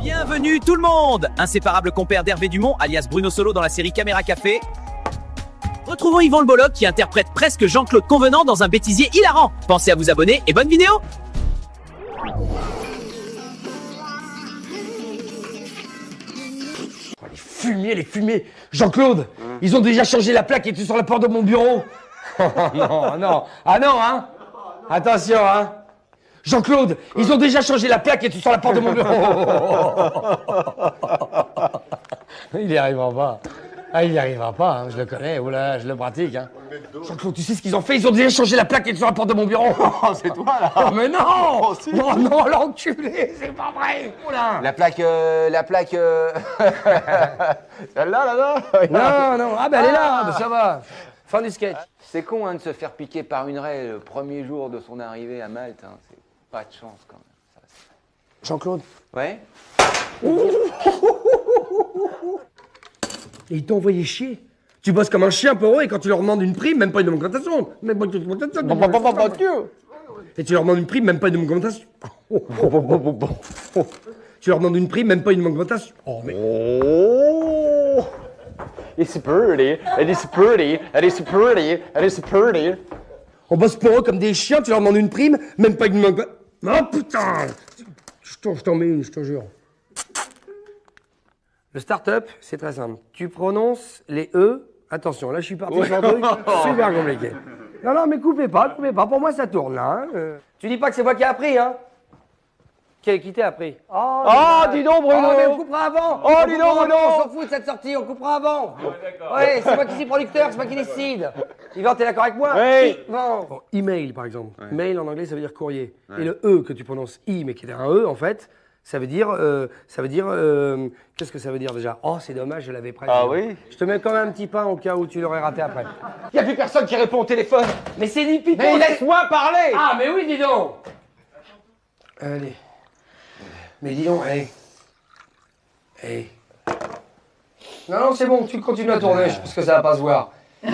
Bienvenue tout le monde! Inséparable compère d'Hervé Dumont, alias Bruno Solo dans la série Caméra Café. Retrouvons Yvan Le Bolloc qui interprète presque Jean-Claude Convenant dans un bêtisier hilarant. Pensez à vous abonner et bonne vidéo! Les fumiers Jean-Claude, ils ont déjà changé la plaque et tu sur la porte de mon bureau. Oh non. Ah non, hein. Attention, hein. Jean-Claude, ils ont déjà changé la plaque et tu sur la porte de mon bureau. Il n'y arrivera pas. Ah, il n'y arrivera pas, hein. Je le connais, oula, je le pratique, hein. Jean-Claude, tu sais ce qu'ils ont fait? Ils ont déjà changé la plaque et tu sur la porte de mon bureau. Oh, c'est toi, là. Oh, mais non. Oh, si. Oh non, l'enculé, c'est pas vrai. Oula. La plaque... Celle-là, là-bas. Non, ah ben elle est là, ben ça va. Fin du sketch. C'est con, hein, de se faire piquer par une raie le premier jour de son arrivée à Malte, hein. C'est pas de chance, quand même. Jean-Claude. Ouais. Et ils t'ont envoyé chier. Tu bosses comme un chien pour eux et quand tu leur demandes une prime, même pas une augmentation. Même pas une augmentation. Et tu leur demandes une prime, même pas une augmentation. Tu leur demandes une prime, même pas une augmentation. Oh, mais... Oh, it's pretty, it is pretty, it is pretty, it is pretty. On bosse pour eux comme des chiens, tu leur demandes une prime, même pas une augmentation. Oh putain! Je t'en mets une, je te jure. Le start-up, c'est très simple. Tu prononces les E. Attention, là je suis parti sur un truc super compliqué. Non, mais coupez pas. Pour moi, ça tourne là. Hein. Tu dis pas que c'est moi qui ai appris, hein? Qui t'a appris? Oh, dis donc, Bruno! Oh, mais on coupera avant! Oh, dis donc, Bruno! On s'en fout de cette sortie, on coupera avant! Ouais, c'est moi qui suis producteur, c'est moi qui décide! Yvan, t'es d'accord avec moi? Oui! Bon, email, par exemple. Ouais. Mail en anglais, ça veut dire courrier. Ouais. Et le E que tu prononces I, mais qui est un E, en fait, ça veut dire. Qu'est-ce que ça veut dire déjà? Oh, c'est dommage, je l'avais presque. Ah oui? Je te mets quand même un petit pain au cas où tu l'aurais raté après. Y a plus personne qui répond au téléphone! Mais c'est ni pipo! Mais laisse-moi parler! Ah, mais oui, dis donc! Allez. Mais dis donc, hey. Non, c'est bon, tu continues à tourner, parce que ça va pas se voir. C'est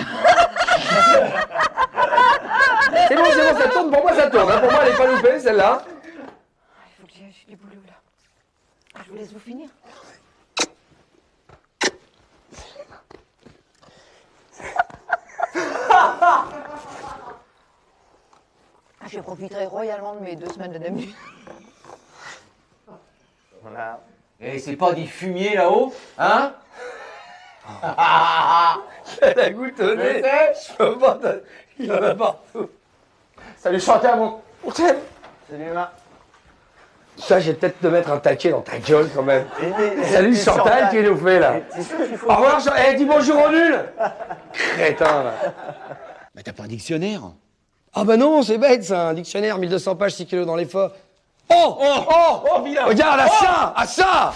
bon, ça tourne, pour moi ça tourne, hein. Pour moi elle est pas loupée, celle-là. Il faut que j'y aille, j'ai du boulot là. Je vous laisse vous finir. Je profiterai royalement de mes 2 semaines de demi. Voilà. Et c'est pas du fumier là-haut, hein? Elle a goûtonné. Il y en a partout. Salut Chantal, mon... Salut Emma. Ça, j'ai peut-être te mettre un taquet dans ta gueule quand même. Salut Chantal, qui nous fait là? Au revoir, dis bonjour au nul. Crétin là. Mais t'as pas un dictionnaire? Ah bah non, c'est bête ça, un dictionnaire, 1200 pages, 6 kilos dans les forts. Oh, vilain. Regarde, à ça.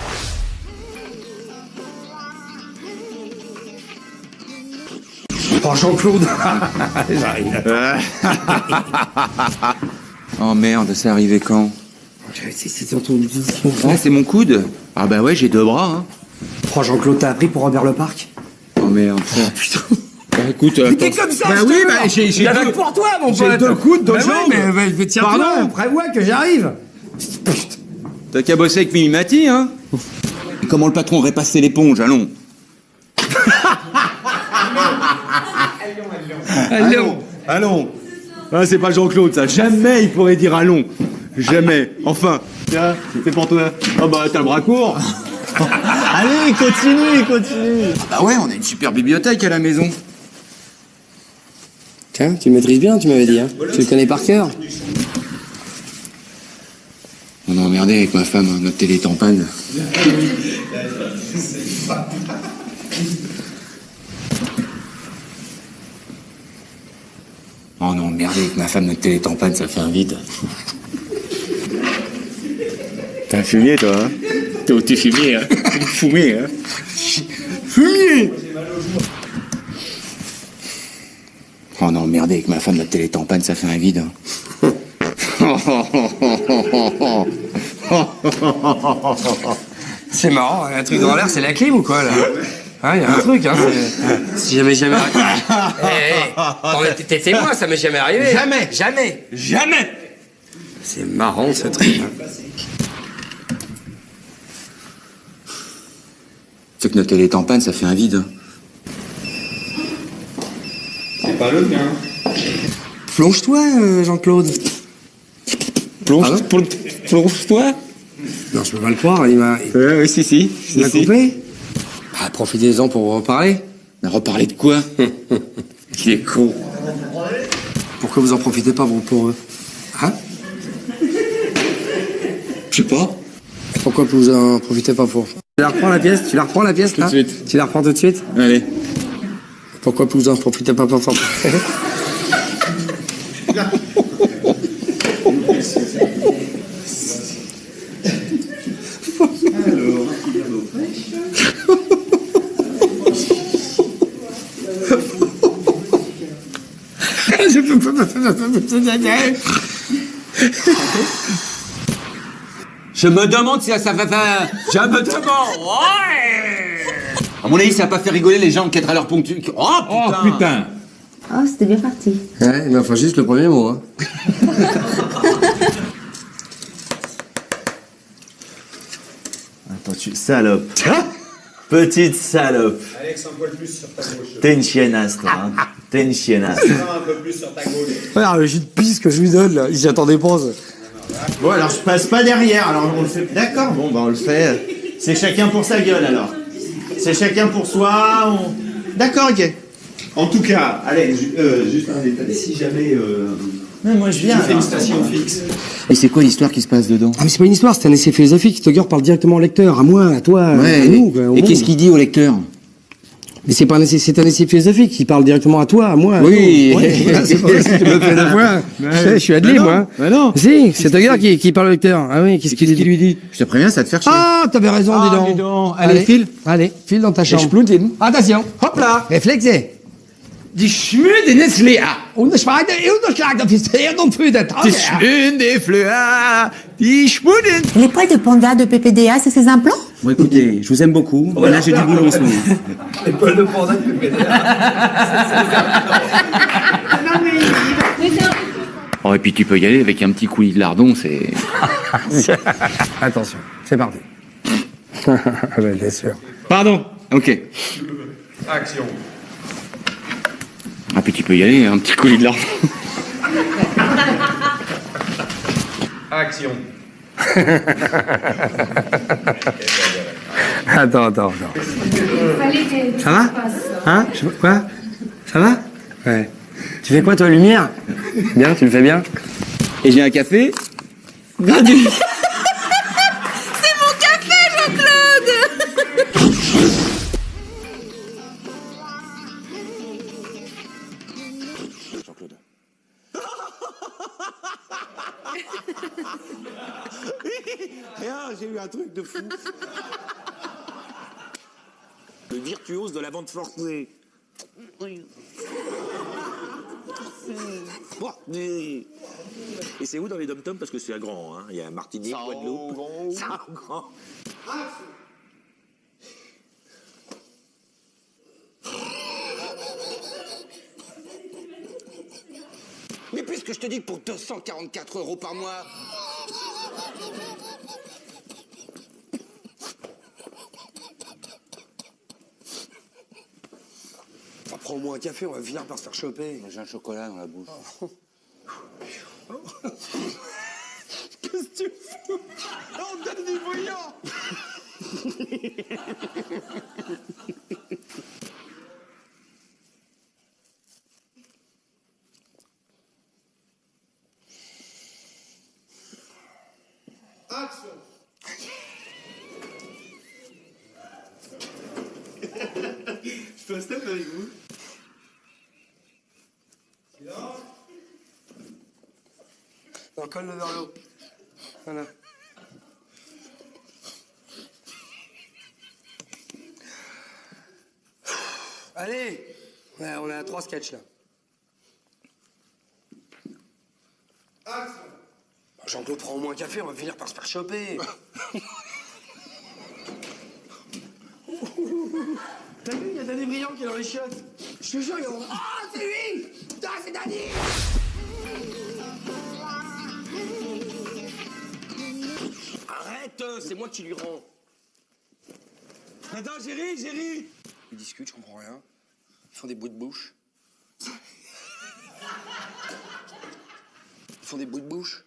Oh, Jean-Claude. J'arrive. Oh merde, c'est arrivé quand? C'est ton... Ouais, c'est mon coude. Ah bah ouais, j'ai 2 bras, hein. Oh, Jean-Claude, t'as appris pour Robert le Parc? Oh merde. Oh, putain. Bah écoute... Mais t'es comme ça, bah je oui, te bah j'ai Il y en a que pour toi, mon pote. J'ai 2 coudes, 2 jambes. Mais tiens-toi, prévois que j'arrive. T'as qu'à bosser avec Mimimati, hein. Comment le patron aurait passé l'éponge, allons. Allons. Ah, c'est pas Jean-Claude, ça. Jamais il pourrait dire allons. Jamais. Enfin. Tiens, c'est pour toi. Ah bah, t'as le bras court. Allez, continue. Bah ouais, on a une super bibliothèque à la maison. Tiens, tu le maîtrises bien, tu m'avais dit, hein. Tu le connais par cœur. On a emmerdé avec ma femme, hein. Notre télé est en panne. Oh non, merdé avec ma femme, notre télé est en panne, ça fait un vide. T'es un fumier, toi, hein? T'es fumier, hein? T'es fumé, hein? Fumier! Oh non, merdé avec ma femme, notre télé est en panne, ça fait un vide. C'est marrant, un truc dans l'air, c'est la clim ou quoi, là? Ah, il y a un truc, hein. Si jamais. T'es témoin, ça m'est jamais arrivé. Jamais. C'est marrant, ce truc. que notre télé est en panne, ça fait un vide. C'est pas le mien. Plonge-toi, Jean-Claude. Plonge-toi. Non, je peux pas le croire, il m'a... Oui, si. Il m'a coupé. Bah, profitez-en pour reparler. Mais reparler de quoi? Il est con. Pourquoi vous en profitez pas, vous, pour eux? Hein? Je sais pas. Pourquoi vous en profitez pas pour? Tu la reprends la pièce? Tu la reprends la pièce, là? Tout de suite. Tu la reprends tout de suite? Allez. Pourquoi vous en profitez pas pour? Je me demande si ça va faire... Je me demande... Ouais. À mon avis, ça va pas faire rigoler les gens qui à leur ponctuel. Oh putain. Oh, c'était bien parti. Ouais, mais enfin, juste le premier mot, hein. Attends, tu... Salope. Petite salope. Alex, un poil plus sur ta gauche. T'es une chiennasse, toi. Hein. T'es une chiennasse. Un peu plus sur ta gauche. Regarde le jus de pisse que je lui donne, là. Il s'y attendait pas, ça. Bon, alors je passe pas derrière. Alors on le fait. D'accord, bon, bah on le fait. C'est chacun pour sa gueule, alors. C'est chacun pour soi. D'accord, ok. En tout cas, allez, juste un détail. Si jamais. Mais moi je viens. Tu fais une station fixe. Et c'est quoi l'histoire qui se passe dedans? Ah, mais c'est pas une histoire, c'est un essai philosophique. Togger parle directement au lecteur, à moi, à toi, Ouais, à nous. Quoi, au et monde. qu'est-ce qu'il dit au lecteur? Mais c'est pas un essai, c'est un essai philosophique. Il parle directement à toi, à moi. À Oui. nous. Ouais, voilà, c'est pas vrai, si tu me fais deux fois. Je suis adlib, moi. Bah non. Si, c'est Togger qui parle au lecteur. Ah oui, qu'est-ce qu'il lui dit? Je te préviens, ça va te faire chier. Ah, t'avais raison, dis donc. Allez, file. Allez, file dans ta chambre. Exploden. Attention, hop là, réflexez. Die Schmüden ist leer. Und das Schweine unterschlagen auf ist sehr und für den Tag. Die Schmüden, die Fleurs, die Schmüden. Les poils de panda de PPDA, c'est ses implants? Bon, écoutez, je vous aime beaucoup. Mais là, j'ai du boulot en ce moment. Les poils de panda de Oh, et puis tu peux y aller avec un petit coulis de lardon, c'est... Attention, c'est parti. Ouais, bien sûr. Pardon. Ok. Action. Ah, puis tu peux y aller, un petit coulis de lardon. Action. Attends. Ça va? Hein? Quoi? Ça va? Ouais. Tu fais quoi, toi, lumière? Bien, tu le fais bien? Et j'ai un café gratuit. C'est mon café, Jean-Claude! Jean-Claude. Rien, j'ai eu un truc de fou. Le virtuose de la vente forcée. Et c'est où dans les dom-toms? Parce que c'est à grand, hein. Il y a Martinique, Guadeloupe. Grand. Mais puisque je te dis que pour 244 € par mois... Prends-moi un café, on va finir par se faire choper. J'ai un chocolat dans la bouche. Qu'est-ce que tu fous? On me donne des bouillons. Action. Je fais un step avec vous. On colle le vers l'eau. Voilà. Allez! Ouais, on est à 3 sketchs là. Jean-Claude, prends au moins un café, on va finir par se faire choper. T'as vu, il y a Danny Briand qui est dans les chiottes. Je te jure, il y a... Ah, c'est lui! Putain, c'est Danny! Arrête, c'est moi qui lui rends. Attends, j'ai ri. Ils discutent, je comprends rien. Ils font des bruits de bouche. Ils font des bruits de bouche.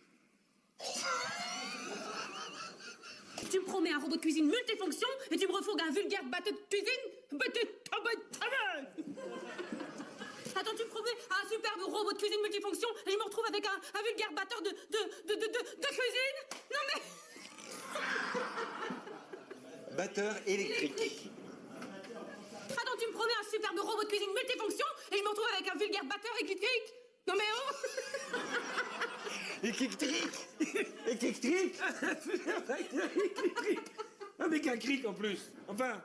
Tu me promets un robot de cuisine multifonction et tu me refourgues un vulgaire batteur de cuisine. Attends, tu me promets un superbe robot de cuisine multifonction et je me retrouve avec un vulgaire batteur de cuisine. Non mais... Batteur électrique. Attends, tu me promets un superbe robot de cuisine multifonction et je me retrouve avec un vulgaire batteur électrique. Non mais oh. Électrique. Avec un cric en plus. Enfin.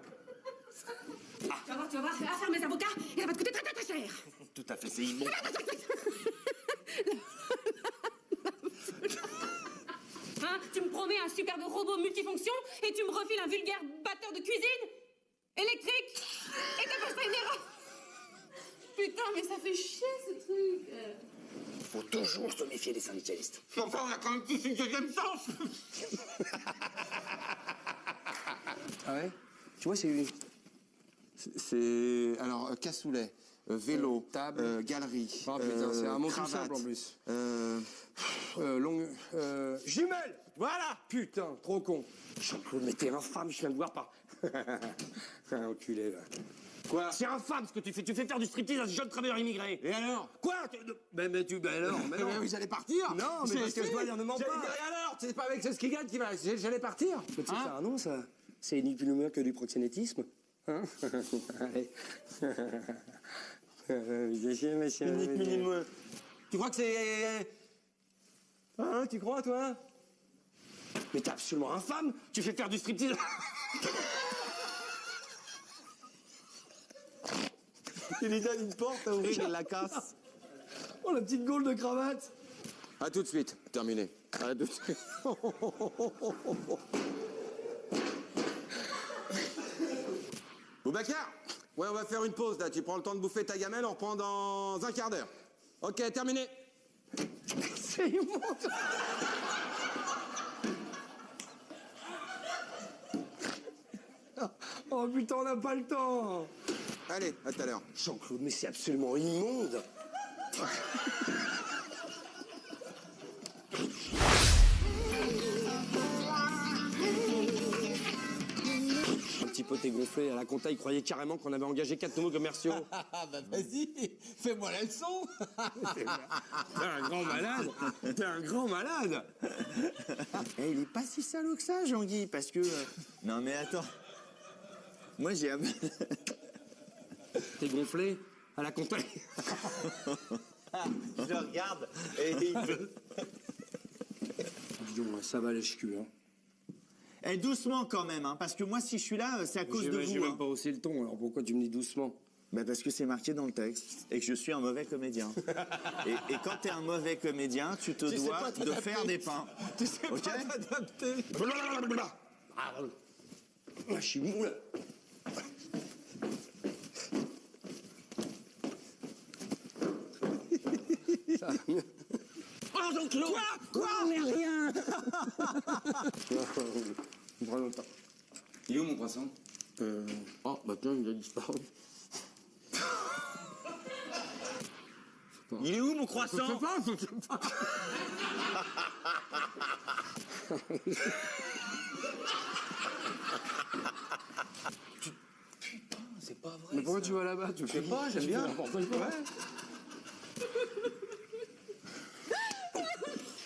Tu vas voir, affaire mes avocats et ça va te coûter très très très cher. Tout à fait, c'est immonde. Hein, tu me promets un superbe robot multifonction et tu me refiles un vulgaire batteur de cuisine électrique et t'appelles ça une erreur. Putain, mais ça fait chier ce truc. Faut toujours se méfier des syndicalistes. Enfin, on a quand même tous une deuxième chance. Ah ouais? Tu vois, c'est... C'est... Alors, cassoulet, vélo, table, galerie, Oh putain, c'est un mot tout cravate, simple en plus. Jumelle. Voilà. Putain, trop con. Jean-Claude, mais t'es infâme, je viens de voir par... Un enculé, là. Quoi? C'est infâme ce que tu fais. Tu fais faire du striptease à ce jeune travailleur immigré. Et alors? Quoi? Mais alors, mais non. Mais j'allais partir. Non, mais parce que je dois dire, ne mens pas. Et alors? C'est pas avec ce Skigan qui va... J'allais partir. Mais tu sais, ça a un nom, ça. C'est ni plus ni moins que du proxénétisme. Hein? Allez. Tu crois que c'est... Hein, tu crois, toi? Mais t'es absolument infâme. Tu fais faire du striptease. Il lui donne une porte à ouvrir, il la casse. Oh, la petite gaule de cravate. À tout de suite. Terminé. À tout de suite. Boubacar, ouais, on va faire une pause là. Tu prends le temps de bouffer ta gamelle, on reprend dans un quart d'heure. Ok, terminé. C'est immonde. Oh putain, on n'a pas le temps. Allez, à tout à l'heure. Jean-Claude, mais c'est absolument immonde. Un petit peu t'es gonflé. À la compta, il croyait carrément qu'on avait engagé 4 nouveaux commerciaux. Ah bah vas-y, fais-moi la leçon. T'es un grand malade. T'es un grand malade. Eh, il est pas si salaud que ça, Jean-Guy, parce que... Non mais attends. Moi j'ai... T'es gonflé. À la compta. Je le regarde et il peut... Dis donc, ça va lèche-cul, hein. Eh, doucement quand même, hein, parce que moi si je suis là, c'est à cause de J'ai vous. même Hein. pas haussé le ton, alors pourquoi tu me dis doucement? Bah parce que c'est marqué dans le texte et que je suis un mauvais comédien. et quand t'es un mauvais comédien, tu te dois de faire des pains. Tu sais Ok. pas t'adapter. Je suis mou, là. Oh Jean-Claude. Quoi? Mais rien. Vraiment pas. Il est où mon poisson? Oh, bah tiens, il a disparu. Il est où mon croissant? Je sais pas. Putain, c'est pas vrai. Mais pourquoi tu vas là-bas? Je sais pas, j'aime bien.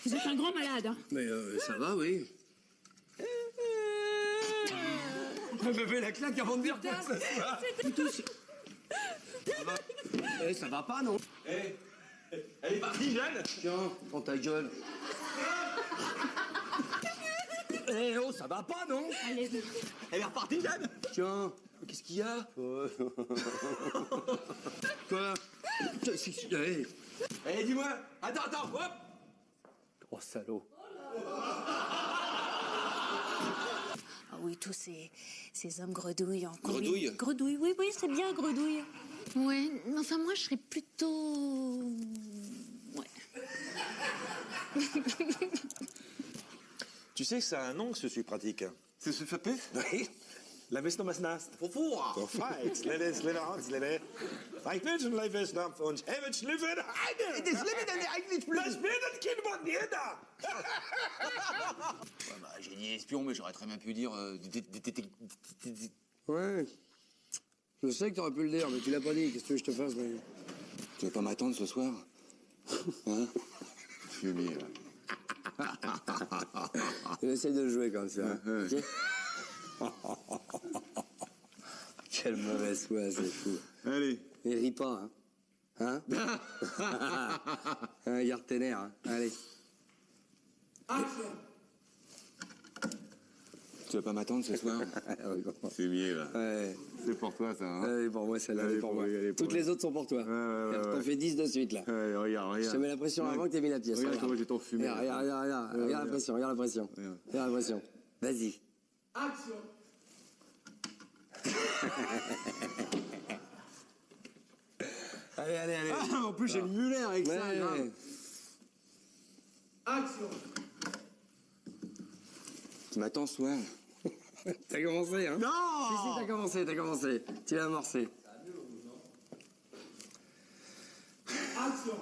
Vous êtes un grand malade. Hein. Mais ça va, oui. Bébé la claque avant de dire quoi ça se va. Ça va. Eh, ça va pas, non? Eh, elle est partie, Jeanne. Tiens, prends ta gueule. Eh oh, ça va pas, non? Allez, Elle est repartie, Jeanne. Tiens, qu'est-ce qu'il y a? Quoi? Eh. Eh, dis-moi. Attends, hop. Oh, salaud. Ah oui, tous ces hommes gredouilles en combi. Gredouille? Gredouille, oui, c'est bien gredouille. Ouais, enfin moi je serais plutôt... Ouais. Tu sais que ça a un nom que ce suis pratique. C'est ce fait. Oui. Levis nog eens naast. Vervoer! Perfect. Lille Hans, Lille. Ik weet een Levis dan voor ons. Even schliffen. Het is slimmer dan eigenlijk plus. Das wird das Kind von dir da. Ouais, bah, j'ai dit espion, mais j'aurais très bien pu dire... Ouais. Je sais que t'aurais pu le dire, mais tu l'as pas dit. Qu'est-ce que tu veux que je te fasse, mais... Tu veux pas m'attendre ce soir? Hein? Fumier, là. Il essaye de jouer comme ça. Quelle mauvaise foi, c'est fou. Allez. Il rit pas, hein? Hein? Garde tes nerfs, hein? Allez. Tu veux pas m'attendre ce soir? Fumier, là. Ouais. C'est pour toi, ça, hein? Allez, pour moi, celle-là, Allez, elle est pour pour moi. lui, elle est pour Toutes lui. les autres sont pour toi. T'en fais 10 de suite, là. Ouais, regarde. Je te mets la pression avant que t'aies mis la pièce. Regarde comment j'ai ton fumé. Regarde la pression, regarde la pression. Regarde la pression. Vas-y. Action. Allez. Ah, en plus, j'ai le mulet avec ça, Ouais. grave. Action. Tu m'attends ce soir? T'as commencé, hein? Non! Si, t'as commencé. Tu l'as amorcé. Action.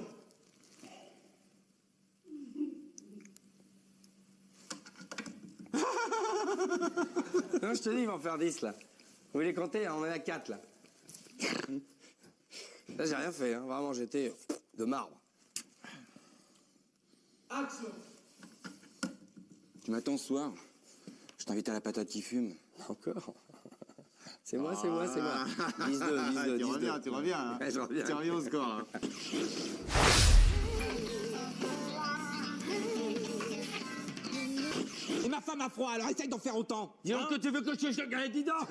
Non, je te dis, ils vont en faire 10, là. Vous les comptez, on est à 4, là. Là, j'ai rien fait, hein. Vraiment, j'étais de marbre. Action. Tu m'attends ce soir? Je t'invite à la patate qui fume. Encore? C'est moi. 10-2. Tu reviens, hein? Ouais, je reviens. Tu reviens au score, hein? Et ma femme a froid, alors essaye d'en faire autant. Dis donc que tu veux que je te gagne, dis donc.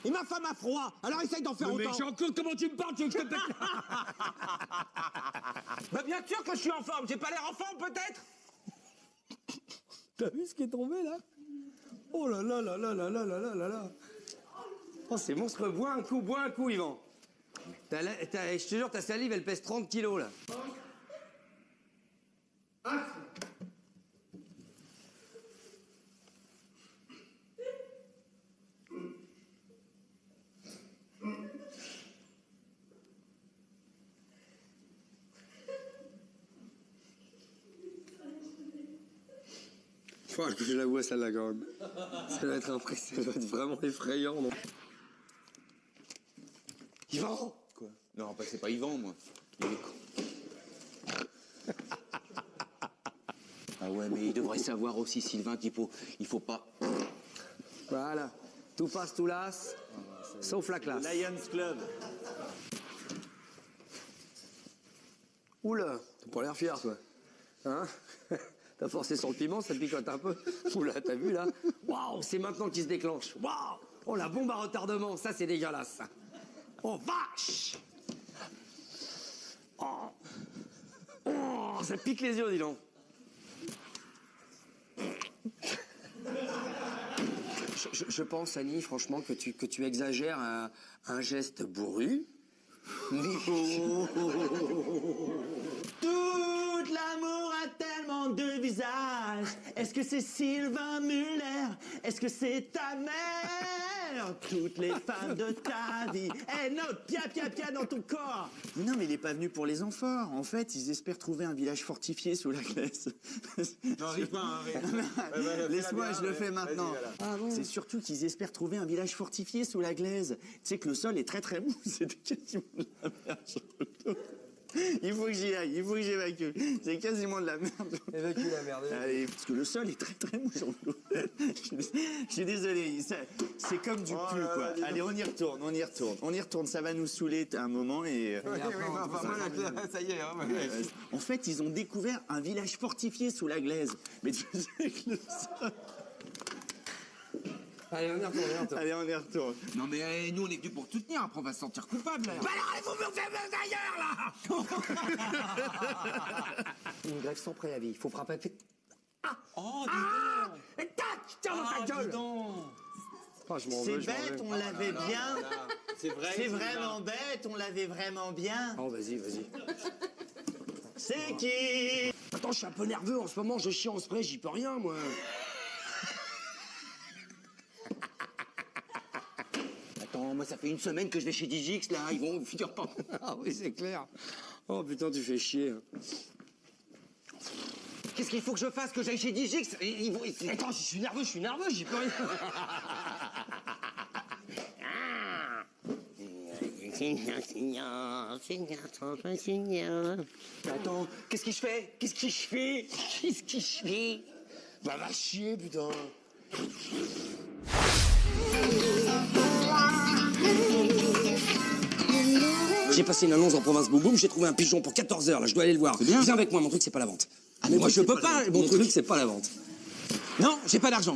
Et ma femme a froid, alors essaye d'en faire Mais autant. Jean-Claude, comment tu me parles? Tu veux que je te pète? Bah bien sûr que je suis en forme, j'ai pas l'air en forme peut-être? T'as vu ce qui est tombé, là? Oh là là. Oh, c'est monstrueux. Bois un coup, Yvan. Je te jure, ta salive, elle pèse 30 kilos, là. Action. Faut que je la vois, celle-là, quand même. Ça doit être impressionnant, ça doit être vraiment effrayant, non? Yvan! Quoi? Non, bah, c'est pas Yvan, moi. Il est con. Ah ouais, mais il devrait savoir aussi, Sylvain, qu'il faut pas... Voilà. Tout passe, tout lasse, sauf la classe. Lions Club. Oula, t'as pas l'air fier, toi. Hein? T'as forcé sur le piment, ça picote un peu. Oula, t'as vu, là? Waouh, c'est maintenant qu'il se déclenche. Waouh! Oh, la bombe à retardement, ça, c'est dégueulasse. Oh, vache! Oh, ça pique les yeux, dis donc. Je pense, Annie, franchement, que tu exagères un geste bourru. Tout l'amour a tellement de visages. Est-ce que c'est Sylvain Muller? Est-ce que c'est ta mère? Toutes les femmes de ta vie. Eh non, pia dans ton corps. Mais non, mais il est pas venu pour les enfants. En fait, ils espèrent trouver un village fortifié sous la glace. Non, ris pas, hein, Laisse-moi, je le fais maintenant. C'est surtout qu'ils espèrent trouver un village fortifié sous la glaise. Tu sais que le sol est très très mou. C'est quasiment de la merde. Il faut que j'y aille, il faut que j'évacue. C'est quasiment de la merde. Évacue la merde. Allez, parce que le sol est très très mou sur l'eau. Je suis désolé, c'est comme du pu, quoi. Allez, on y retourne, ça va nous saouler un moment et... ça y est, hein. En fait, ils ont découvert un village fortifié sous la glaise. Mais tu sais que le sol... Allez, on y retourne. Allez, on y retourne. Non mais nous on est venus pour te soutenir, après on va se sentir coupable là. Bah alors, il faut me faire ailleurs, là. Une grève sans préavis, il faut frapper... Oh, Et tac! Tiens dans ta gueule! Oh, je m'en C'est veux, je m'en bête, veux. on l'avait bien. C'est vrai. C'est vraiment bête, on l'avait vraiment bien. Oh, vas-y. C'est qui? Attends, je suis un peu nerveux en ce moment, je chie en spray, j'y peux rien, moi. Attends, moi ça fait une semaine que je vais chez Digix, là, ils vont finir par... Ah oui, c'est clair. Oh putain, tu fais chier. Qu'est-ce qu'il faut que je fasse, que j'aille chez Digix? Ils vont... Attends, je suis nerveux, j'y peux rien. Attends, qu'est-ce que je fais? Qu'est-ce que je fais? Bah va chier, putain. J'ai passé une annonce en province Boum Boum, j'ai trouvé un pigeon pour 14 heures, là, je dois aller le voir. Bien. Viens avec moi, mon truc c'est pas la vente. Ah mais moi je peux pas, Mon truc c'est pas la vente. Non, j'ai pas d'argent.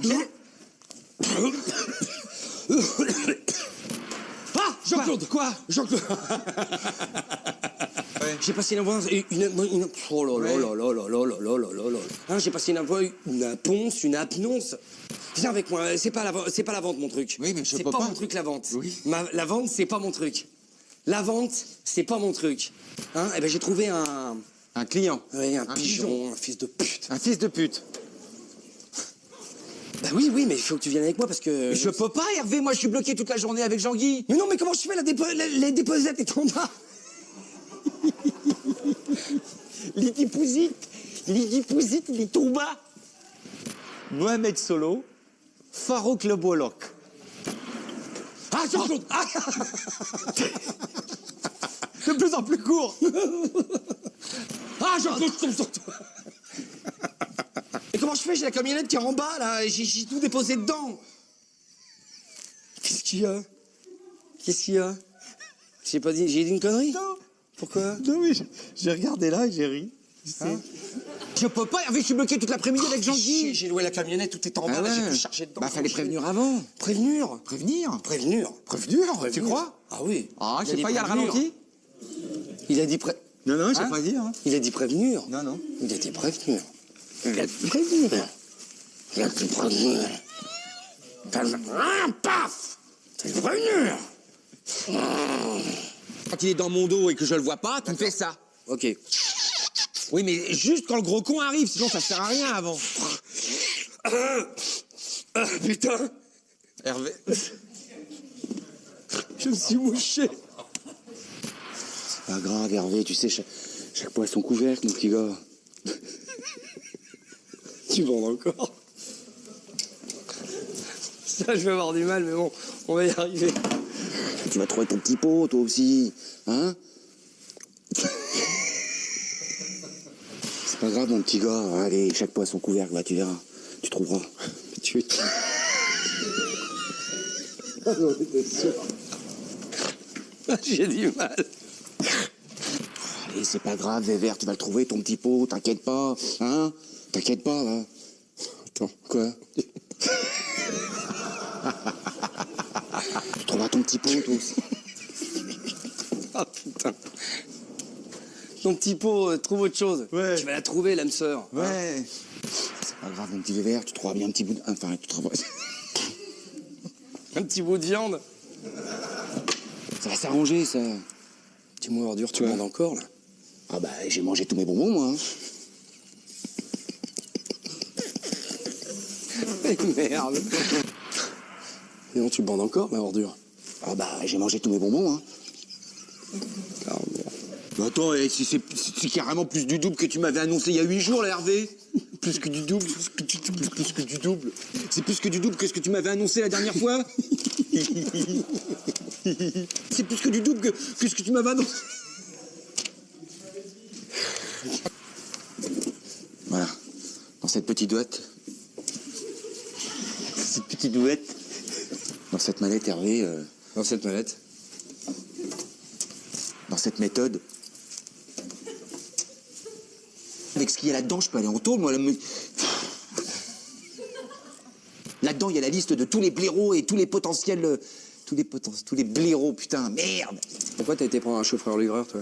Ah, Jean-Claude. Quoi? Jean-Claude. J'ai passé une annonce, oh là là là là là là là là là là. Hein, j'ai passé une annonce, une annonce. Viens avec moi, c'est pas la vente mon truc. Oui, mais je c'est peux pas pas. mon truc la vente. Oui. La vente c'est pas mon truc. La vente c'est pas mon truc. Hein, eh ben j'ai trouvé un client. Oui, un pigeon, un fils de pute. Un fils de pute. Bah oui, mais il faut que tu viennes avec moi parce que... Je peux pas, Hervé, moi je suis bloqué toute la journée avec Jean-Guy. Mais non, mais comment je fais les déposettes est en bas. Les diposites, les tout bas. Mohamed Solo, Farouk Le Bollock. Ah, Jean-Claude. Ah. De plus en plus court. Ah, Jean-Claude, je tombe sur toi. Mais comment je fais? J'ai la camionnette qui est en bas, là, et j'ai tout déposé dedans. Qu'est-ce qu'il y a? J'ai dit une connerie? Non. Pourquoi? Non, mais j'ai regardé là et j'ai ri. Hein? Je peux pas, Hervé, je suis bloqué toute l'après-midi avec Jean-Guy. J'ai loué la camionnette, tout est en bas, là, j'ai tout chargé dedans. Bah fallait prévenir avant. Prévenir? Prévenir, tu crois? Ah oui. Ah, je sais pas, il y a le ralenti. Il a dit Non, j'ai Hein? pas dit. Hein. Il a dit prévenir. Non. Il a dit prévenir. Il a dit prévenir. Paf! C'est prévenir. Quand il est dans mon dos et que je le vois pas, tu me fais ça. Ok. Oui, mais juste quand le gros con arrive, sinon ça sert à rien avant. Putain. Hervé. Je me suis mouché. C'est pas grave, Hervé, tu sais, chaque poisson couvercle, mon petit gars. Tu bandes encore. Ça, je vais avoir du mal, mais bon, on va y arriver. Tu vas trouver ton petit pot, toi aussi, hein? C'est pas grave, mon petit gars. Allez, chaque poisson couvercle, va, tu verras. Tu trouveras. Tu J'ai du mal. Allez, c'est pas grave, Vévert, tu vas le trouver, ton petit pot, t'inquiète pas, hein? T'inquiète pas, va. Attends. Quoi? Tu trouveras ton petit pot, toi aussi. Ah putain. Ton petit pot, trouve autre chose. Ouais. Tu vas la trouver, l'âme sœur. Ouais. C'est pas grave, mon petit Vévert, tu trouveras bien un petit bout de... Enfin, tu trouveras... Un petit bout de viande. Ça va s'arranger, ça. Dis-moi, ordure, tu bandes encore, là? Ah bah, j'ai mangé tous mes bonbons, moi. Hein. Merde. Non, tu bandes encore, ma ordure. Ah bah, j'ai mangé tous mes bonbons, hein. Ah, merde. Bah attends, c'est carrément plus du double que tu m'avais annoncé il y a 8 jours, là, Hervé. Plus que du double. Plus que du double. C'est plus que du double que ce que tu m'avais annoncé la dernière fois. C'est plus que du double que ce que tu m'avais annoncé. Voilà. Dans cette petite douette. Cette petite douette. Dans cette mallette, Hervé. Dans cette mallette. Dans cette méthode. Avec ce qu'il y a là-dedans, je peux aller en tôle, moi. Là-dedans, il y a la liste de tous les blaireaux et tous les potentiels... tous les blaireaux, putain, merde. Pourquoi t'as été prendre un chauffeur-livreur, toi?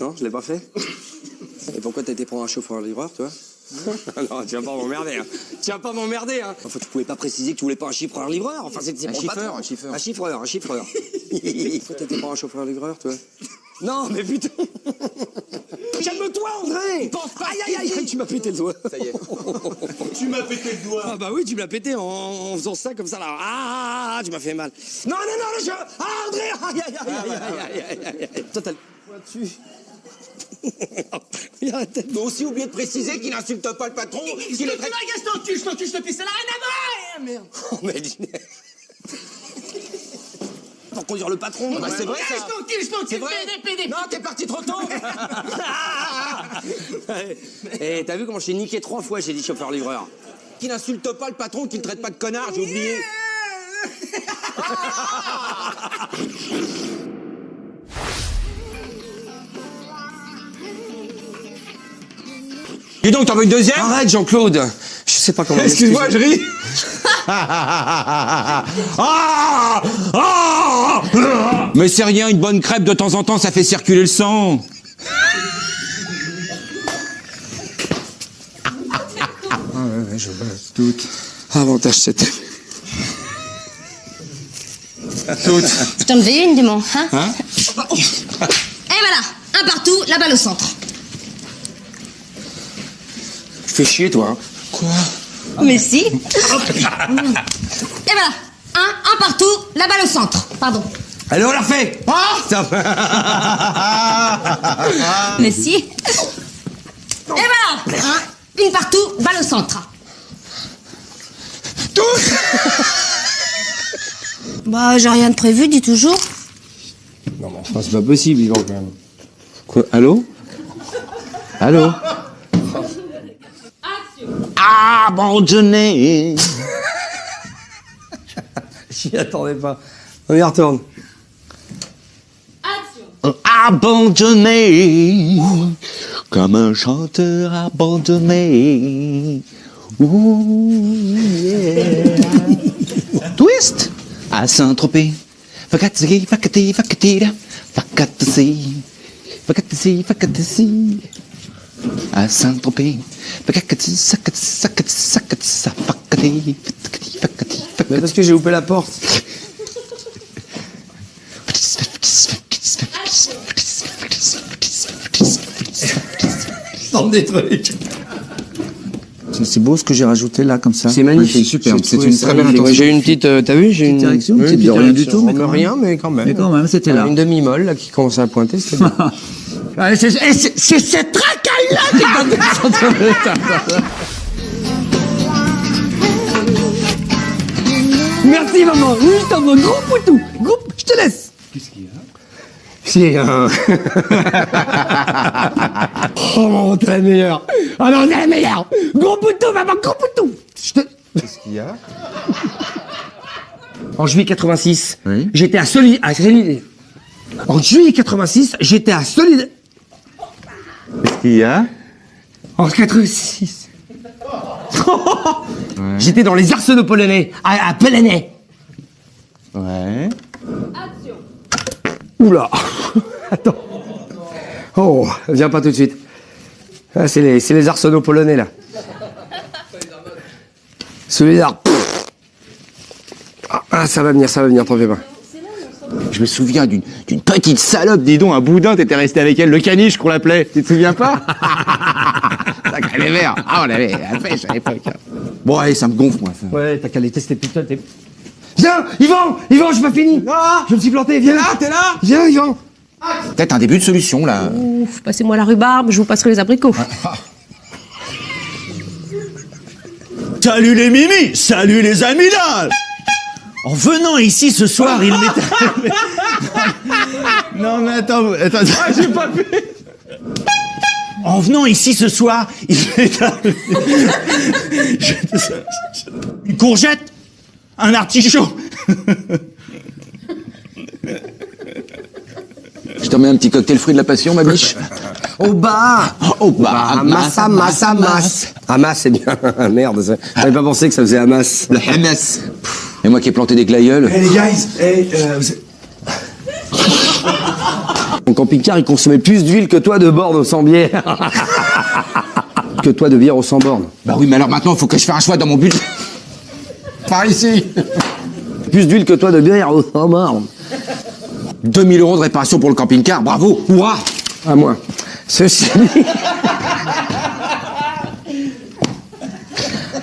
Non, je l'ai pas fait. Et pourquoi t'as été prendre un chauffeur-livreur, toi? Non, tu vas pas m'emmerder, hein. Tu vas pas m'emmerder, hein. Enfin, tu pouvais pas préciser que tu voulais pas un chiffreur-livreur. Enfin, c'est Un pour le chiffreur, patron. un chiffreur. Un chiffreur. Pourquoi t'as été prendre un chauffeur-livreur, toi? Non, mais putain. calme-toi, André. Aïe, aïe, aïe, tu m'as pété le doigt. Ça y est. Tu m'as pété le doigt. Ah bah oui, tu me l'as pété en faisant ça comme ça là. Ah, tu m'as fait mal. Non, André. Aïe, aïe, aïe, aïe, aïe, aïe, aïe. Toi, t'as le poing dessus. Il a la tête. Faut aussi oublier de préciser qu'il n'insulte pas le patron. Qu'il est très... Je te pisse, ça n'a rien à voir. Merde. Oh, mais dis... Pour conduire le patron. Bah, c'est vrai, ça. C'est vrai. PD. Non, t'es parti trop tôt. Et t'as vu comment je t'ai niqué 3 fois, j'ai dit chauffeur-livreur. Qu'il n'insulte pas le patron, qu'il ne traite pas de connard, j'ai oublié. Dis donc, t'en veux une deuxième? Arrête, Jean-Claude. Je sais pas comment... Excuse-moi, je ris. Mais c'est rien, une bonne crêpe de temps en temps, ça fait circuler le sang. Je doute. Avantage cette... Je t'en devais une, dis-moi, hein? Et voilà, un partout, la balle au centre. Tu fais chier, toi. Hein. Quoi? Mais si. Et voilà, un partout, la balle au centre. Pardon. Allez, on la refait. Mais si. Et voilà, une partout, balle au centre. Bah, j'ai rien de prévu, dis toujours. Non, mais enfin, c'est pas possible, Yvan, quand même. Quoi? Allô? Allô? Abandonné. J'y attendais pas. On y retourne. Abandonné. Comme un chanteur abandonné. Ouh, yeah. Twist. À Saint-Tropez. Fakatsi. À Saint-Tropez. Mais parce que j'ai loupé la porte. Tente des trucs. C'est beau ce que j'ai rajouté là, comme ça. C'est magnifique. C'est superbe. C'est Oui, une ça, très belle intention. j'ai une petite, t'as vu, j'ai une direction, oui, petite de rien du direction. tout, mais rien, mais quand même. Mais quand même, c'était là. Une demi-molle là qui commençait à pointer, c'était bien. C'est cette racaille-là qui donne Merci maman, oui, je t'en veux, gros poutou, gros, je te laisse. Qu'est-ce qu'il y a? C'est un... Oh maman, t'es la meilleure. Ah non, t'es la meilleure. Gros poutou, maman, gros poutou. Qu'est-ce qu'il y a? En juillet 86, Oui. j'étais à En juillet 86, j'étais à Solid... Qu'est-ce qu'il y a? En 86. J'étais dans les arsenaux polonais, à Polonais. Ouais. Oula. Attends. Oh, viens pas tout de suite. Ah, c'est les arsenaux polonais, là. Solidaire. Ah, ça va venir, t'en fais pas. Je me souviens d'une petite salope, dis donc, un boudin, t'étais resté avec elle, le caniche qu'on l'appelait. Tu te souviens pas? Sacré les verts. Ah, on avait la pêche à l'époque. Bon, allez, ça me gonfle, moi. Ça. Ouais, t'as qu'à les tester, putain, t'es... Viens, Yvan, j'ai pas fini. Ah, je me suis planté, viens. T'es là. Viens, Yvan. Peut-être un début de solution, là. Ouf, passez-moi la rhubarbe, je vous passerai les abricots. Salut les mimis, salut les amis là. En venant ici ce soir, il m'est... Non mais attends. Ah, j'ai pas fait. En venant ici ce soir, il m'est arrivé... Une courgette, un artichaut. Je t'en mets un petit cocktail fruit de la passion, ma biche. Au bas. Hamas. Hamas, c'est bien. Merde, j'avais pas pensé que ça faisait Hamas. Le Hamas. Et moi qui ai planté des glaïeuls. Hey les guys, Mon camping-car, il consommait plus d'huile que toi de borne sans bière. Que toi de bière au sans borne. Bah oui, mais alors maintenant, il faut que je fasse un choix dans mon budget. Par ici. Plus d'huile que toi de bière au sans borne. 2000 € de réparation pour le camping-car, bravo, hurrah. À moi. Ceci dit...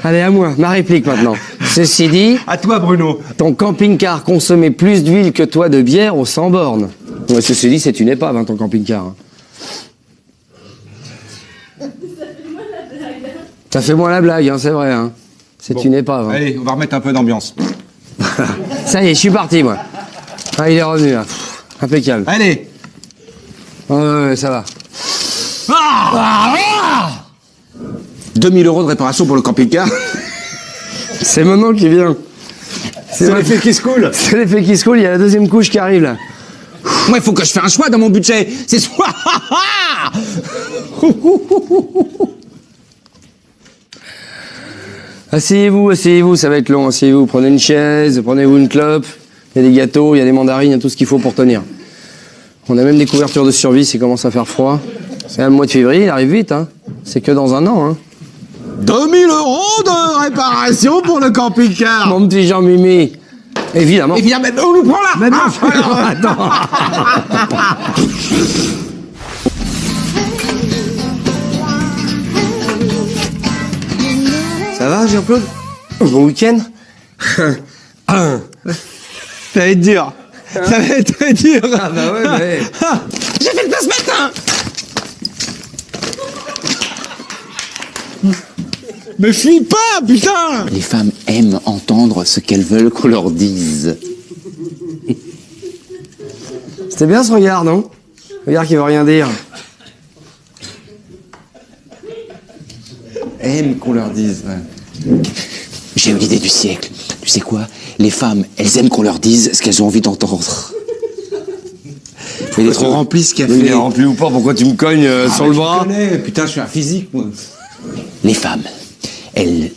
Allez, à moi, ma réplique maintenant. Ceci dit... À toi, Bruno. Ton camping-car consommait plus d'huile que toi de bière aux 100 bornes. Ouais, ceci dit, c'est une épave, hein, ton camping-car. Hein. Ça fait moins la blague, hein, c'est vrai. Hein. C'est une épave. Hein. Allez, on va remettre un peu d'ambiance. Ça y est, je suis parti, moi. Ah, il est revenu, là. Impeccable. Allez. Ouais, ça va. 2000 € de réparation pour le camping-car. C'est maintenant qui vient. C'est l'effet qui se coule. C'est l'effet qui se coule, il y a la deuxième couche qui arrive, là. Moi, il faut que je fasse un choix dans mon budget. C'est soit... Asseyez-vous, ça va être long. Asseyez-vous, prenez une chaise, prenez-vous une clope. Il y a des gâteaux, il y a des mandarines, il y a tout ce qu'il faut pour tenir. On a même des couvertures de survie s'il commence à faire froid. C'est le mois de février, il arrive vite, hein. C'est que dans un an, hein. 2000 € de réparation pour le camping-car. Mon petit Jean-Mimi. Évidemment. Évidemment, on nous prend là. Attends. Ça va, Jean-Claude? Bon week-end? Ça va être dur. Ça va être très dur. Ah bah ouais. J'ai fait le pas ce matin. Me fuis pas, putain. Les femmes aiment entendre ce qu'elles veulent qu'on leur dise. C'était bien ce regard, non? Regard qui veut rien dire. Aiment qu'on leur dise. Ouais. J'ai eu l'idée du siècle. Tu sais quoi? Les femmes, elles aiment qu'on leur dise ce qu'elles ont envie d'entendre. Mais il est trop rempli ce café. Il est rempli ou pas? Pourquoi tu me cognes sur le bras? Putain, je suis un physique, moi. Les femmes, elles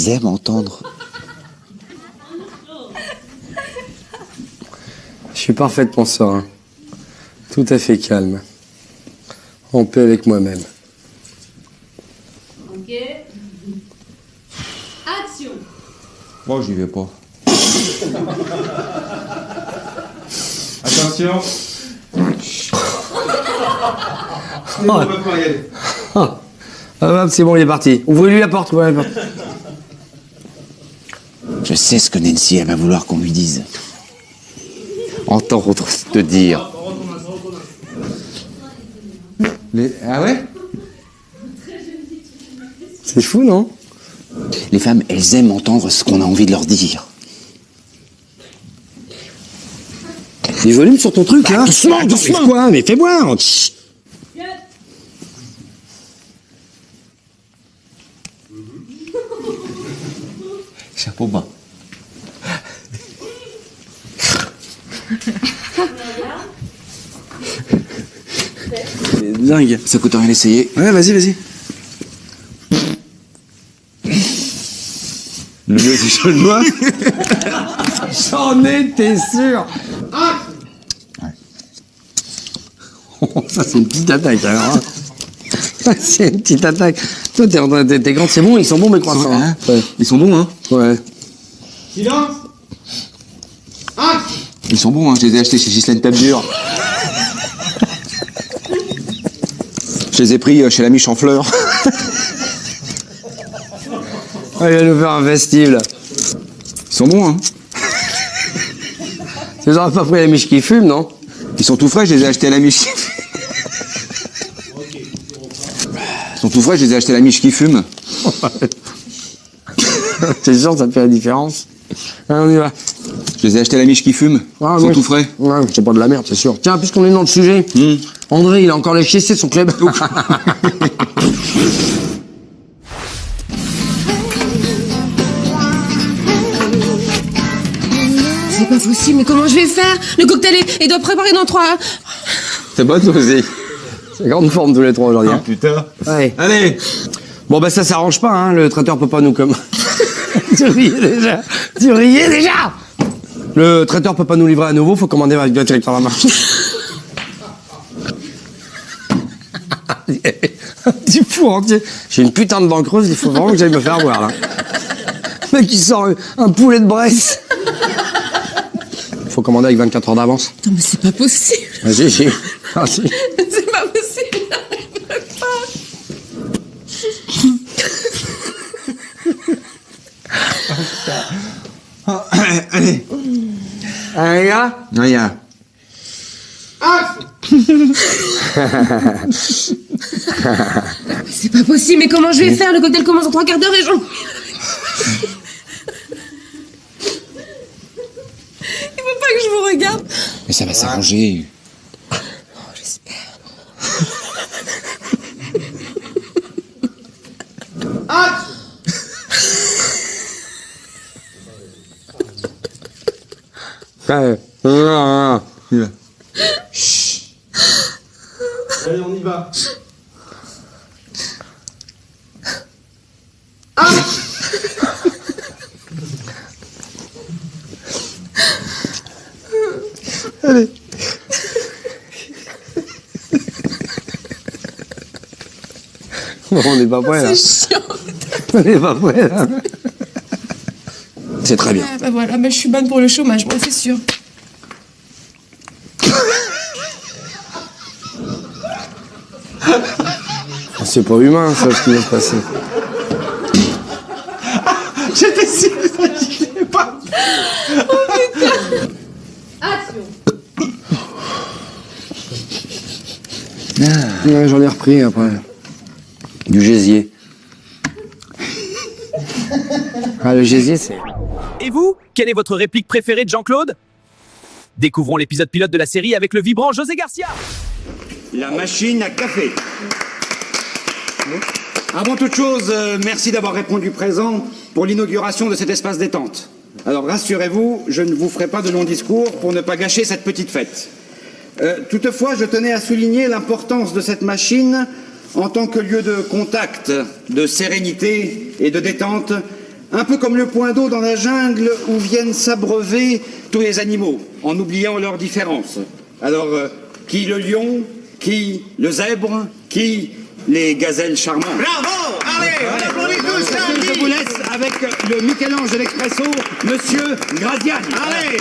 aiment entendre. Je suis parfaitement serein. Tout à fait calme. En paix avec moi-même. Ok. Action. Moi, j'y vais pas. Attention. C'est bon, il est parti. Ouvrez-lui la porte, Je sais ce que Nancy elle va vouloir qu'on lui dise. Entendre te dire. Ah ouais? C'est fou, non? Les femmes, elles aiment entendre ce qu'on a envie de leur dire. Du volume sur ton truc, là. Doucement, doucement. Mais quoi? Mais fais voir. Chapeau bas. C'est dingue. Ça coûte rien d'essayer. Ouais, vas-y. Le mieux, c'est chaud de moi. J'en étais sûr. Ça, c'est une petite attaque, alors. C'est une petite attaque. Toi, t'es grand, c'est bon, ils sont bons, mes croissants. Hein. Ouais. Ils sont bons, hein? Ouais. Silence. Ils sont bons, hein? Je les ai achetés chez Ghislaine Tabure. Je les ai pris chez l'ami Chanfleur. Il va nous faire un vestible. Ils sont bons, hein? Tu n'auras pas pris la miche qui fume, non? Ils sont tout frais, je les ai achetés à la miche. Ils sont tout frais, je les ai achetés à la miche qui fume. T'es sûr que ça te fait la différence? Allez, on y va. Je les ai achetés à la miche qui fume. Ils sont tout frais. Ouais, c'est pas de la merde, c'est sûr. Tiens, puisqu'on est dans le sujet, André, il a encore les chiessés de son club. C'est pas possible, mais comment je vais faire? Le cocktail est doit préparer dans 3... C'est bonne, toi aussi. C'est grande forme tous les trois aujourd'hui. Ah, putain. Ouais. Allez. Bon, bah ça s'arrange pas, hein. Le traiteur peut pas nous comme... Tu riais déjà. Le traiteur peut pas nous livrer à nouveau, faut commander avec le directeur à la marche. Du fou entier. J'ai une putain de dent creuse, il faut vraiment que j'aille me faire voir, là. Le mec, il sort un poulet de Bresse. Faut commander avec 24 heures d'avance. Non, mais c'est pas possible. Vas-y, si. Ah, si. C'est pas possible. Allez. Un gars. Regarde. C'est pas possible, mais comment je vais faire? Le cocktail commence en 3 quarts d'heure et j'en... Il faut pas que je vous regarde. Mais ça va s'arranger. Oh, j'espère. Chut. Allez, on y va. Allez. On n'est pas prêts là. C'est chiant. On n'est pas prêts là. C'est très bien. Ah, bah voilà, bah, je suis bonne pour le chômage, moi, c'est sûr. C'est pas humain ça, ce qui va se passer. J'étais sûr que ça n'irait pas. Oh putain. Action. Ouais, j'en ai repris après. Du gésier. Ah, le gésier, c'est... Et vous, quelle est votre réplique préférée de Jean-Claude? Découvrons l'épisode pilote de la série avec le vibrant José Garcia. La machine à café. Avant toute chose, merci d'avoir répondu présent pour l'inauguration de cet espace détente. Alors rassurez-vous, je ne vous ferai pas de long discours pour ne pas gâcher cette petite fête. Toutefois, je tenais à souligner l'importance de cette machine en tant que lieu de contact, de sérénité et de détente, un peu comme le point d'eau dans la jungle où viennent s'abreuver tous les animaux, en oubliant leurs différences. Alors, qui le lion, qui le zèbre, qui les gazelles charmantes. Bravo. Allez, on applaudit tous. Je vous laisse avec le Michel-Ange de l'Expresso, Monsieur Gradiani. Allez.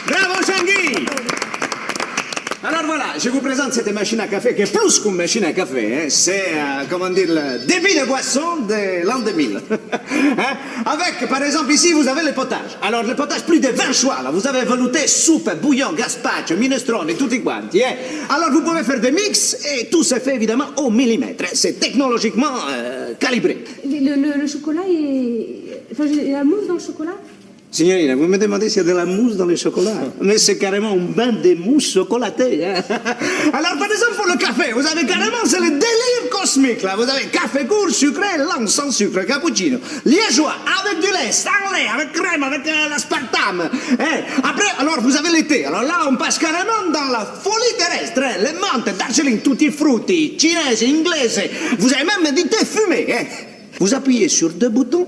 Bravo, Changuy. Alors voilà, je vous présente cette machine à café qui est plus qu'une machine à café. Hein. C'est, comment dire, le débit de boisson de l'an 2000. Hein? Avec, par exemple, ici, vous avez le potage. Alors, le potage, plus de 20 choix. Là. Vous avez velouté, soupe, bouillon, gazpacho, minestrone, tutti quanti. Hein? Alors, vous pouvez faire des mix et tout se fait évidemment au millimètre. C'est technologiquement calibré. Le chocolat est... Enfin, j'ai la mousse dans le chocolat. Signorina, vous me demandez s'il y a de la mousse dans les chocolats. Mais c'est carrément un bain de mousse chocolatée. Hein? Alors, par exemple, pour le café, vous avez carrément, c'est le délire cosmique, là. Vous avez café court, sucré, lent, sans sucre, cappuccino, liégeois, avec du lait, sans lait, avec crème, avec l'aspartame. Hein? Après, alors, vous avez l'été. Alors là, on passe carrément dans la folie terrestre. Hein? Les menthes, Darjeeling, tutti frutti, chinese, inglese. Vous avez même du thé fumé. Hein? Vous appuyez sur 2 boutons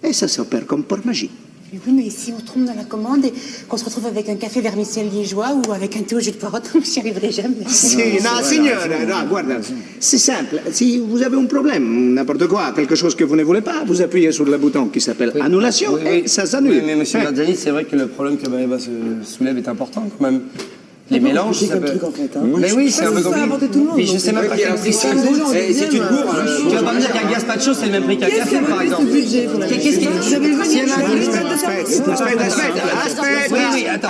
et ça s'opère comme par magie. Mais oui, mais si on trompe dans la commande et qu'on se retrouve avec un café vermicelle liégeois ou avec un thé au jus de poireau, j'y arriverai jamais. Si, non, signora, no, guarda, c'est simple. Si vous avez un problème, n'importe quoi, quelque chose que vous ne voulez pas, vous appuyez sur le bouton qui s'appelle annulation et ça s'annule. Oui, mais monsieur Gardiani, c'est vrai que le problème que Maëva se soulève est important quand même. Les mélanges, ça peut... Mais oui, c'est un peu compliqué. Mais je sais même pas quel prix c'est. C'est une bourre. Tu vas pas me dire qu'un gazpacho, c'est le même prix qu'un café, par exemple. Qu'est-ce qui... Oui, attends.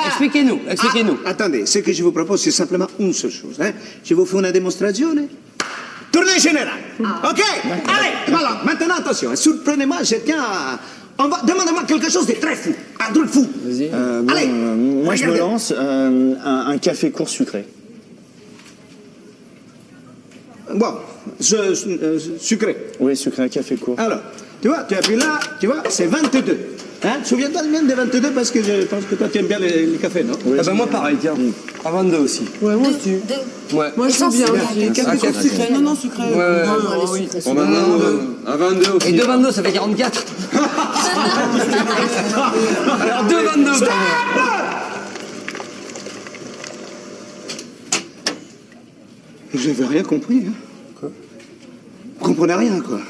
Expliquez-nous. Attendez, ce que je vous propose, c'est simplement une seule chose. Hein? Je vous fais une démonstration. Tournée générale. OK? Allez, voilà. Maintenant, attention. Surprenez-moi, je tiens à... Demandez-moi quelque chose de très fou. Un truc fou. Vas-y. Allez. Moi, je me lance un café court sucré. Bon, sucré. Oui, sucré, un café court. Alors, tu vois, tu appuies là, tu vois, c'est 22. Hein? Souviens-toi bien des 22 parce que je pense que toi, tu aimes bien les cafés, non? Oui, moi, pareil, tiens. À 22 aussi. Ouais, moi aussi. Ouais. Moi, je sens bien aussi. Café court sucré. Non, sucré. Ouais. Oui. À 22 aussi. Et 2,22, ça fait 44. Alors, 2,22. Je n'avais rien compris. Hein. Quoi? Vous comprenez rien, quoi.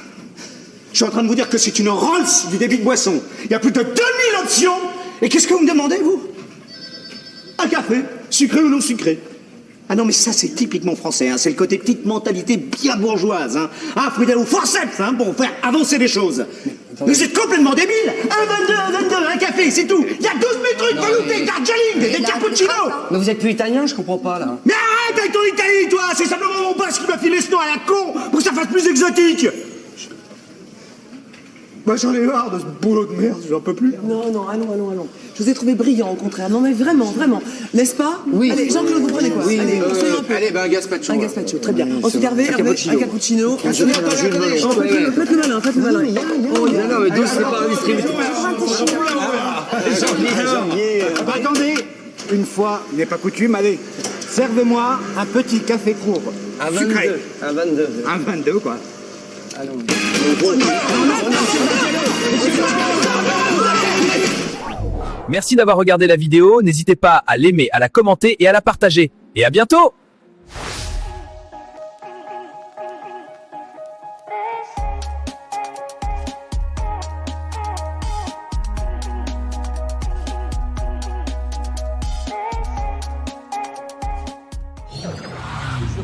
Je suis en train de vous dire que c'est une Rolls du débit de boisson. Il y a plus de 2000 options. Et qu'est-ce que vous me demandez, vous? Un café, sucré ou non sucré. Ah non, mais ça, c'est typiquement français, hein. C'est le côté petite mentalité bien bourgeoise, hein. Ah, faut y aller au forceps, hein, pour faire avancer les choses. Mais vous êtes complètement débile. Un 22, un café, c'est tout. Il y a 12 000 trucs veloutés, Darjeeling, des cappuccinos. Mais vous êtes plus italien, je comprends pas, là. Mais arrête avec ton Italie, toi. C'est simplement mon boss qui m'a filé ce nom à la con pour que ça fasse plus exotique. Moi, j'en ai marre de ce boulot de merde, j'en peux plus. Non, non, allons. Je vous ai trouvé brillant, au contraire. Non, mais vraiment. N'est-ce pas? Oui. Allez, Jean-Claude, vous prenez quoi? Oui, allez, un peu. allez, un gazpacho. Un gazpacho, très bien. Ensuite, Hervé, un cappuccino. Faites le malin. Non, mais douce, c'est pas un distributeur. Attendez, une fois n'est pas coutume, allez, servez-moi un petit café court. Sucré. Un 22. Un 22, quoi. Allons. Merci d'avoir regardé la vidéo, n'hésitez pas à l'aimer, à la commenter et à la partager. Et à bientôt!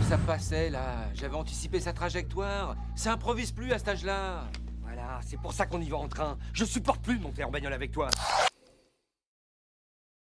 Ça passait là, j'avais anticipé sa trajectoire. Ça improvise plus à cet âge-là. Voilà, c'est pour ça qu'on y va en train. Je supporte plus de monter en bagnole avec toi.